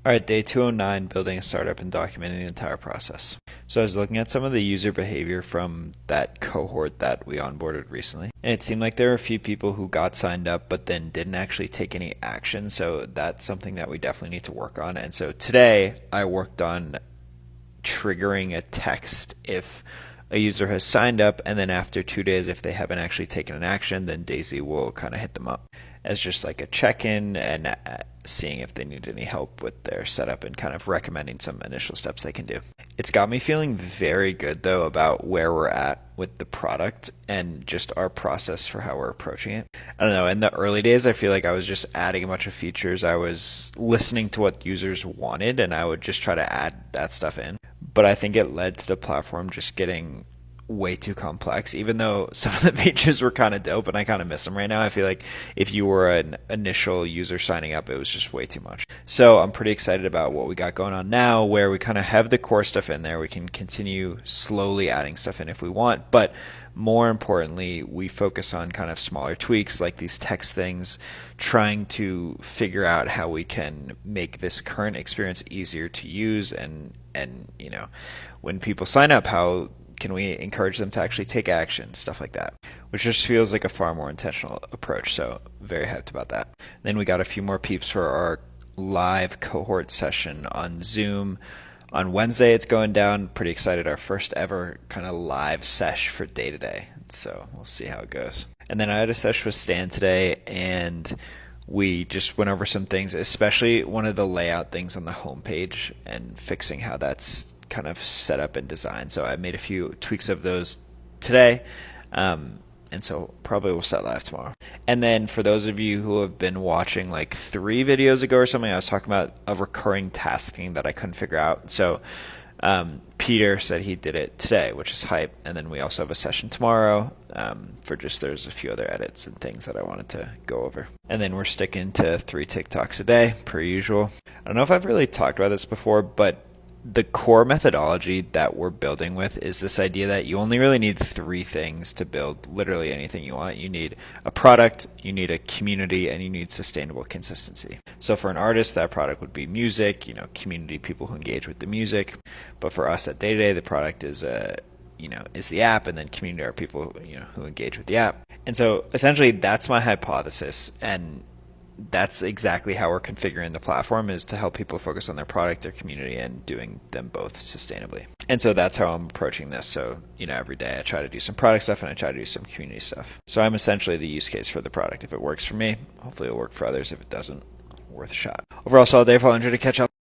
All right, day 209, building a startup and documenting the entire process. So I was looking at some of the user behavior from that cohort that we onboarded recently, and it seemed like there were a few people who got signed up but then didn't actually take any action. So that's something that we definitely need to work on. And so today I worked on triggering a text if a user has signed up, and then after 2 days, if they haven't actually taken an action, then Daisy will kind of hit them up as just like a check-in and seeing if they need any help with their setup and kind of recommending some initial steps they can do. It's got me feeling very good though about where we're at with the product and just our process for how we're approaching it. I don't know, in the early days I feel like I was just adding a bunch of features. I was listening to what users wanted and I would just try to add that stuff in. But I think it led to the platform just getting way too complex, even though some of the features were kind of dope and I kind of miss them right now. I feel like if you were an initial user signing up, it was just way too much. So I'm pretty excited about what we got going on now, where we kind of have the core stuff in there. We can continue slowly adding stuff in if we want, but more importantly, we focus on kind of smaller tweaks like these text things, trying to figure out how we can make this current experience easier to use and when people sign up, how can we encourage them to actually take action, stuff like that, which just feels like a far more intentional approach. So very hyped about that. Then we got a few more peeps for our live cohort session on Zoom. On Wednesday, it's going down. Pretty excited. Our first ever kind of live sesh for day to day. So we'll see how it goes. And then I had a sesh with Stan today, and we just went over some things, especially one of the layout things on the homepage and fixing how that's kind of set up and designed. So I made a few tweaks of those today. And so probably we'll set live tomorrow. And then for those of you who have been watching like 3 videos ago or something, I was talking about a recurring task thing that I couldn't figure out. So Peter said he did it today, which is hype. And then we also have a session tomorrow for just there's a few other edits and things that I wanted to go over. And then we're sticking to 3 TikToks a day, per usual. I don't know if I've really talked about this before, but the core methodology that we're building with is this idea that you only really need 3 things to build literally anything you want. You need a product, you need a community, and you need sustainable consistency. So for an artist, that product would be music, community, people who engage with the music. But for us at Day to Day, the product is is the app, and then community are people who engage with the app. And so essentially that's my hypothesis, and that's exactly how we're configuring the platform, is to help people focus on their product, their community, and doing them both sustainably. And so that's how I'm approaching this. So, every day I try to do some product stuff and I try to do some community stuff. So I'm essentially the use case for the product. If it works for me, hopefully it'll work for others. If it doesn't, worth a shot. Overall, solid day. If I enjoyed to catch up.